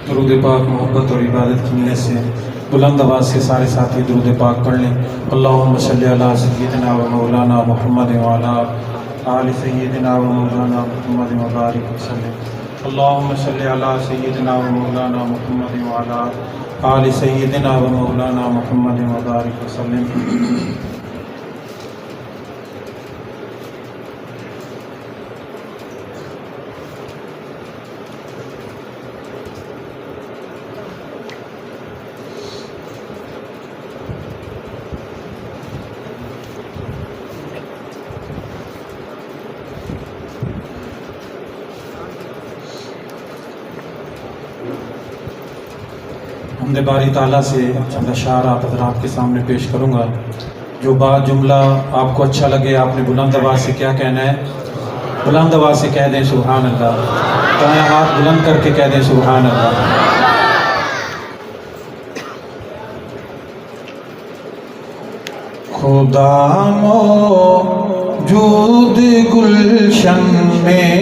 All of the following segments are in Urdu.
درود پاک محبت اور عبادت کی نیت سے بلند آواز سے سارے ساتھی درود پاک پڑھ لیں۔ اللہم صلی علی سیدنا و مولانا محمد وعلی آل سیدنا و مولانا محمد وبارک وسلم۔ اللہم صلی علی سیدنا و مولانا محمد وعلی آل سیدنا و مولانا محمد وبارک وسلم۔ حمد باری تعالیٰ سے چند اشعار آپ حضرات کے سامنے پیش کروں گا۔ جو بات جملہ آپ کو اچھا لگے آپ نے بلند آواز سے کیا کہنا ہے؟ بلند آواز سے کہہ دیں سبحان اللہ، دائیں ہاتھ بلند کر کے کہہ دیں سبحان اللہ۔ خدا موجود گلشن میں،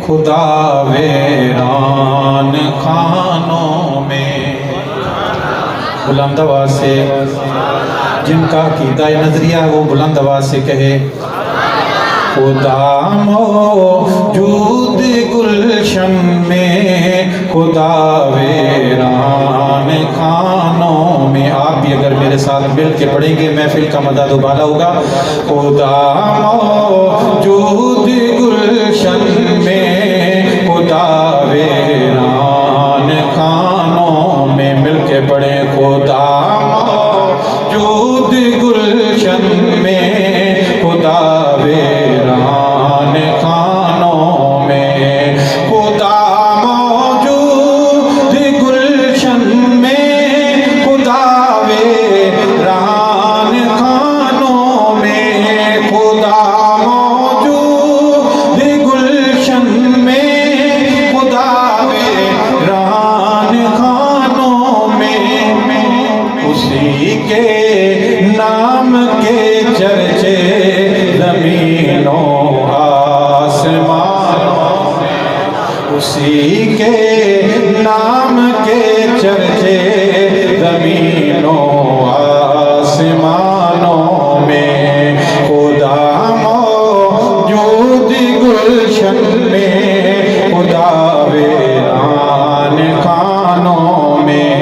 خدا ویران خانوں میں، بلند آواز سے جن کا عقیدہ نظریہ وہ بلند آواز سے کہے خدا موجود گلشن میں، خدا ویران خانوں میں۔ آپ بھی اگر میرے ساتھ مل کے پڑھیں گے محفل کا مدہ دوبالا ہوگا۔ خدا موجود گلشن میں، خدا ویران خانوں میں، مل کے پڑھیں خدا موجود گلشن میں، خدا ویران خانوں میں، خدا موجود گلشن میں، خدا ویران خانوں میں، خدا موجود گلشن میں، خدا ویران خانوں میں، اسی کے نام کے چرچے زمینوں آسمانوں میں، اسی کے نام کے چرچے زمینوں آسمانوں میں، خدا موجود گلشن میں، خدا ویران خانوں میں،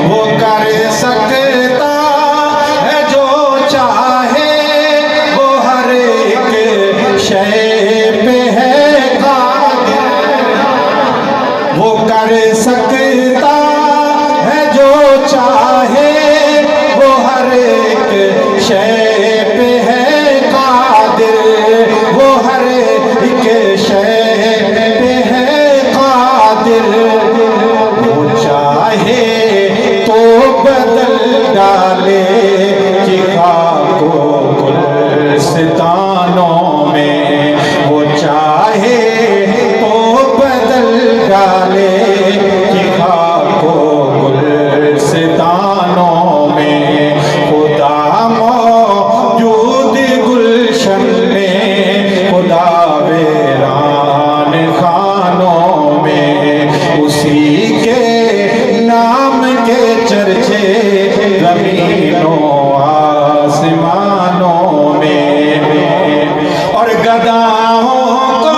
وہ کر سکتا ہے جو چاہے، وہ ہر ایک شے پہ ہے قادر، وہ کر سکتا ہے جو چاہے، وہ ہر ایک شے پہ ہے قادر، وہ ہر ایک شے پہ ہے قادر، وہ چاہے تو بدل ڈالے کہ خاک و گلستانوں میں، وہ چاہے تو بدل ڈالے کہ خاک و گلستانوں میں، خدا موجود گلشن میں، خدا ویران خانوں میں، اسی کے نام کے چرچے زمینوں آسمانوں میں، اور گداؤں کو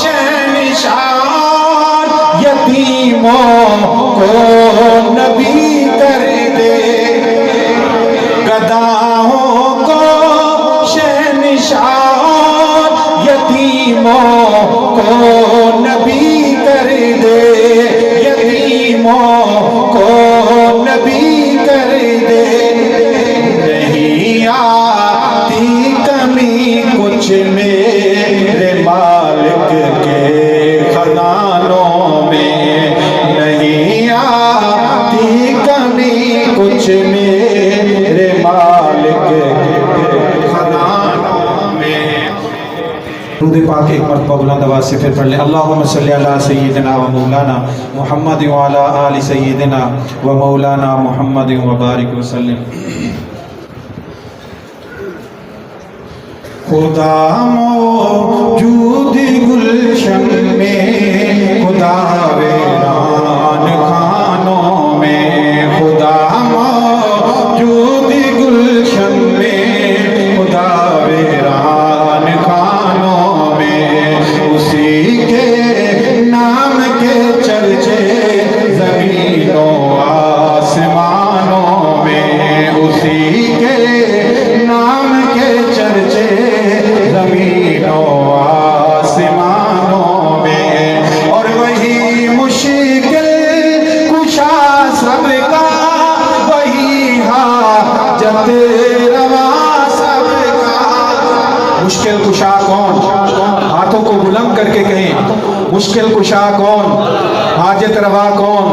شہنشاہ، یتیموں کو نبی کر دے، گداؤں کو شہنشاہ، یتیموں کو نبی کر دے، یتیموں کو نبی کر دے، نہیں آتی کمی کچھ میرے مالک کے خزانوں میں، نہیں آتی کمی کچھ میرے مالک کے خزانوں میں۔ درود پاک ایک مرتبہ بلند آواز سے پھر پڑھ لیں۔ اللہم صلی علی سیدنا و مولانا محمد وعلی آل سیدنا و مولانا محمد وبارک وسلم۔ خدا موجود گلشن میں، خدا حاجت روا سب کا۔ مشکل کشا کون؟ ہاتھوں کو بلند کر کے کہیں، مشکل کشا کون؟ حاجت روا کون؟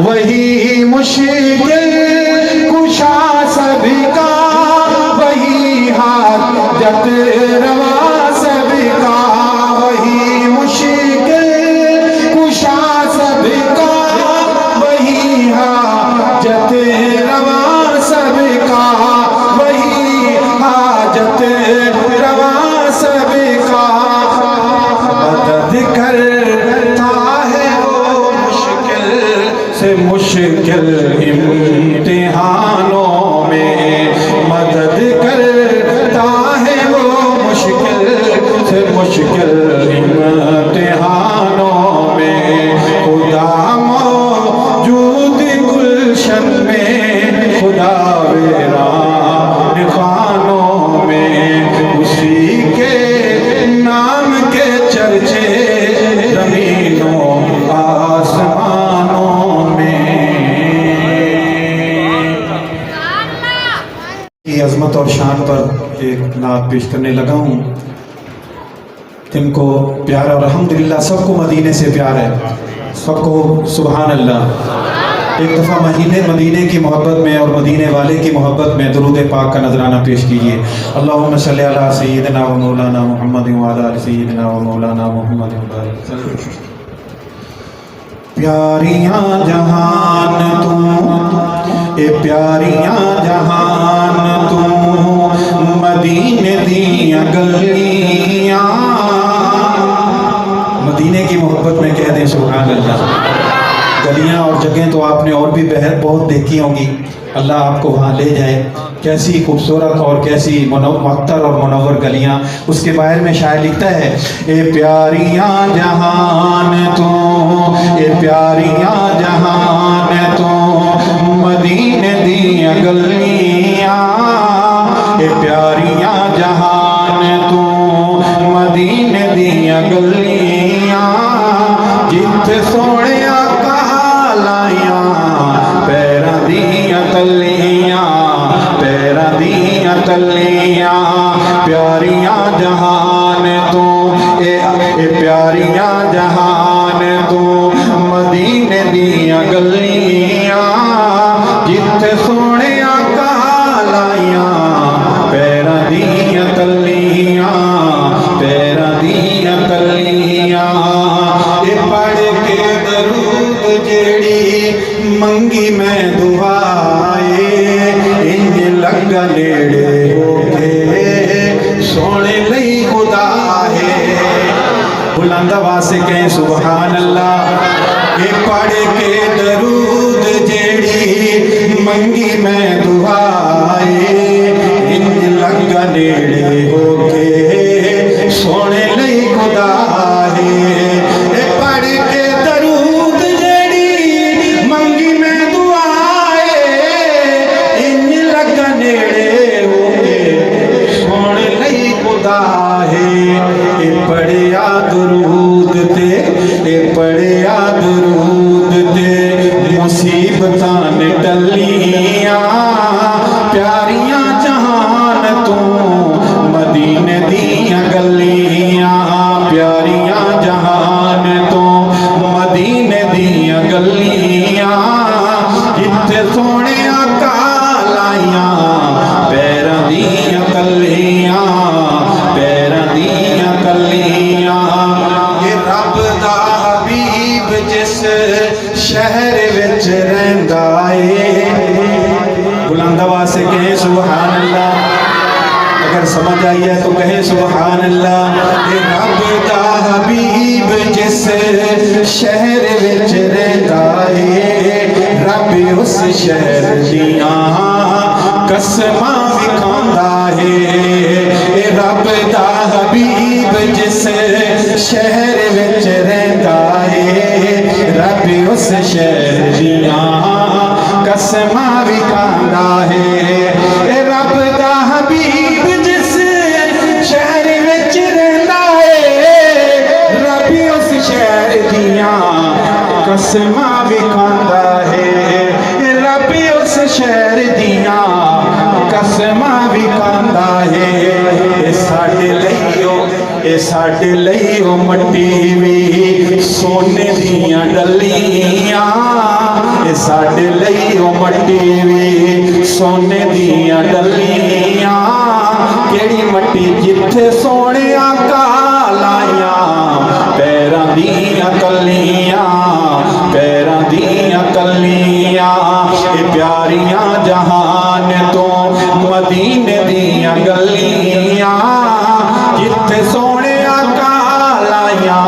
وہی مشکل کشا سب کا، وہی حاجت روا سب کا، وہی مشکل کشا سب کا، وہی حاجت روا سب کا، وہی حاجت روا سب کا۔ مدد کرتا ہے وہ مشکل سے مشکل امتحانوں میں، مدد کرتا ہے وہ مشکل سے مشکل امتحانوں میں۔ خدا موجود گلشن میں، خدا ویران خانوں میں، اسی کے نام کے چرچے زمینوں آسمانوں میں۔ کی عظمت اور شان پر ایک نعت پیش کرنے لگا ہوں، جن کو پیار اور الحمدللہ سب کو مدینے سے پیار ہے، سب کو سبحان اللہ۔ ایک دفعہ مدینے کی محبت میں اور مدینے والے کی محبت میں درود پاک کا نذرانہ پیش کیجیے۔ اللہم صلی علی سیدنا و مولانا محمد وعلی آل سیدنا و مولانا محمد وبارک وسلم۔ پیاریاں جہان تم، اے پیاریاں جہان تم، مدینے دیاں گلیاں۔ مدینے کی محبت میں کہہ دیں سبحان اللہ۔ گلیاں اور جگہیں تو آپ نے اور بھی بہت دیکھی ہوں گی، اللہ آپ کو وہاں لے جائے۔ کیسی خوبصورت اور کیسی معطر اور منور گلیاں۔ اس کے بارے میں شاعر لکھتا ہے، اے پیاریاں جہان تو، اے پیاریاں جہان تو، مدینے دیاں گلیاں، اے پیاریاں جہان تو، مدینے دیاں گلیاں، جتھے سونے آقا لائیاں پیراں دیاں تلیاں، پیراں دیاں تلیاں، پیاریاں جہان تو، اے پیاریاں جہان تو، مدینے دیاں گلیاں، جتھے سونے آقا لائیاں پیراں دیاں تلیاں، پیراں دیاں تلیاں۔ اے پڑھ کے درود جیڑی منگی میں دعائے، انج لگا نیڑے ہو کے سونے لئی خدا ہے۔ بلند آواز سے کہیں سبحان اللہ۔ اے پڑھ کے درود جیڑی منگی میں دعائے، انج لگا نیڑے ہو کے سونے لئی خدا ہے۔ اے پڑھ کے درود جیڑی منگی میں دعائے، انج لگا نیڑے ہو کے سونے لئی خدا ہے۔ اے پڑھیا درود تے، اے پڑھیا درود تے، مصیبتاں نے ٹلیاں، پیاریاں جہان تو، مدینے دیاں گلیاں، پیاریاں جہان تو، مدینے دیاں گلیاں، جتھے سونے آقا لائیاں پیراں دیاں تلیاں، پیراں دیاں تلیاں۔ اے رب دا حبیب جس شہر وچ رہندا اے، بلند آواز سے کہیں سبحان اللہ۔ اگر سمجھ آئی ہے تو کہیں سبحان اللہ۔ اے رب دا حبیب جس شہر وچ رہندا اے، رب اس شہر دیاں قسماں وکھاوندا ہے۔ اے رب دا حبیب جس شہر وچ رہندا اے، رب اس شہر دیاں قسماں وکھاوندا ہے۔ اے رب دا حبیب جس شہر وچ رہندا اے، رب اس شہر دیاں قسماں وکھاوندا ہے۔ رب اس شہر دیاں ਸਮਾਂ ਵੀ ਕਾਂਦਾ ਹੈ ਇਹ ਸਾਡੇ ਲਈਓ ਮੱਟੀ ਵੀ ਸੋਨੇ ਦੀਆਂ ਡੱਲੀਆਂ ਇਹ ਸਾਡੇ ਲਈਓ ਮੱਟੀ ਵੀ ਸੋਨੇ ਦੀਆਂ ਡੱਲੀਆਂ ਕਿਹੜੀ ਮੱਟੀ ਜਿੱਥੇ ਸੋਹਣਿਆ ਕਾਲਾਈਆਂ ਪੈਰਾਂ ਦੀਆਂ ਕੱਲੀਆਂ ਪੈਰਾਂ ਦੀਆਂ ਕੱਲੀਆਂ ਇਹ ਪਿਆਰੀਆਂ ਜਹਾਨ ਤੋਂ ਮਦੀਨੇ ਦੀਆਂ ਗਲੀਆਂ ਜਿੱਥੇ ਸੋਹਣਿਆ ਕਾਲਾਈਆਂ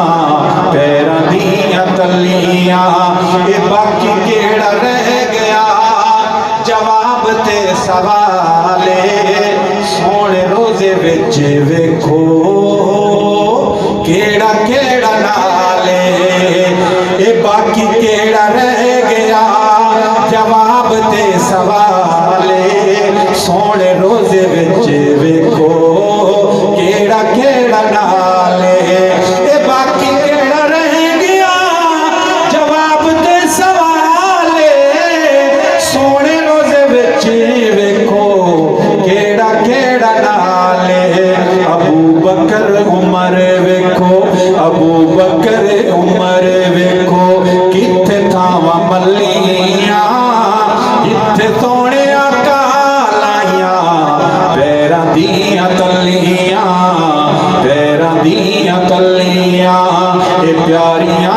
ਪੈਰਾਂ ਦੀਆਂ ਕੱਲੀਆਂ ਇਹ ਬਾਕੀ ਕਿਹੜਾ ਰਹਿ ਗਿਆ ਜਵਾਬ ਤੇ ਸਵਾਲੇ ਸੋਹਣੇ ਰੋਜ਼ੇ ਵਿੱਚ ਵੇਖੋ ਕਿਹੜਾ ਕਿਹੜਾ ਨਾਲੇ ਇਹ ਬਾਕੀ ਕਿਹੜਾ ਰਹਿ ਗਿਆ ਜਵਾਬ ਤੇ ਸਵਾਲੇ ਸੋਹਣੇ ਰੋਜ਼ੇ ਵਿੱਚ ਵੇਖੋ ਕਿਹੜਾ ਕਿਹੜਾ ਨਾਲੇ ਇਹ ਬਾਕੀ ਕਿਹੜਾ ਰਹਿ ਗਿਆ ਜਵਾਬ ਤੇ ਸਵਾਲੇ ਸੋਹਣੇ ਰੋਜ਼ੇ ਵਿੱਚ ਵੇਖੋ ਕਿਹੜਾ ਕਿਹੜਾ ਨਾਲੇ ਅਬੂ ਬਕਰ ਉਮਰ ਵੇਖੋ ਅਬੂ ਬਕਰ ਉਮਰ ਵੇਖੋ ਕਿੱਥੇ ਥਾਵਾਂ ਮੱਲੀਆਂ ਜਿੱਥੇ ਸੋਹਣਿਆ ਕਾਲਾਈਆਂ ਪੈਰਾਂ ਦੀਆਂ ਤਲੀਆਂ ਪੈਰਾਂ ਦੀਆਂ ਤਲੀਆਂ ਇਹ ਪਿਆਰੀਆਂ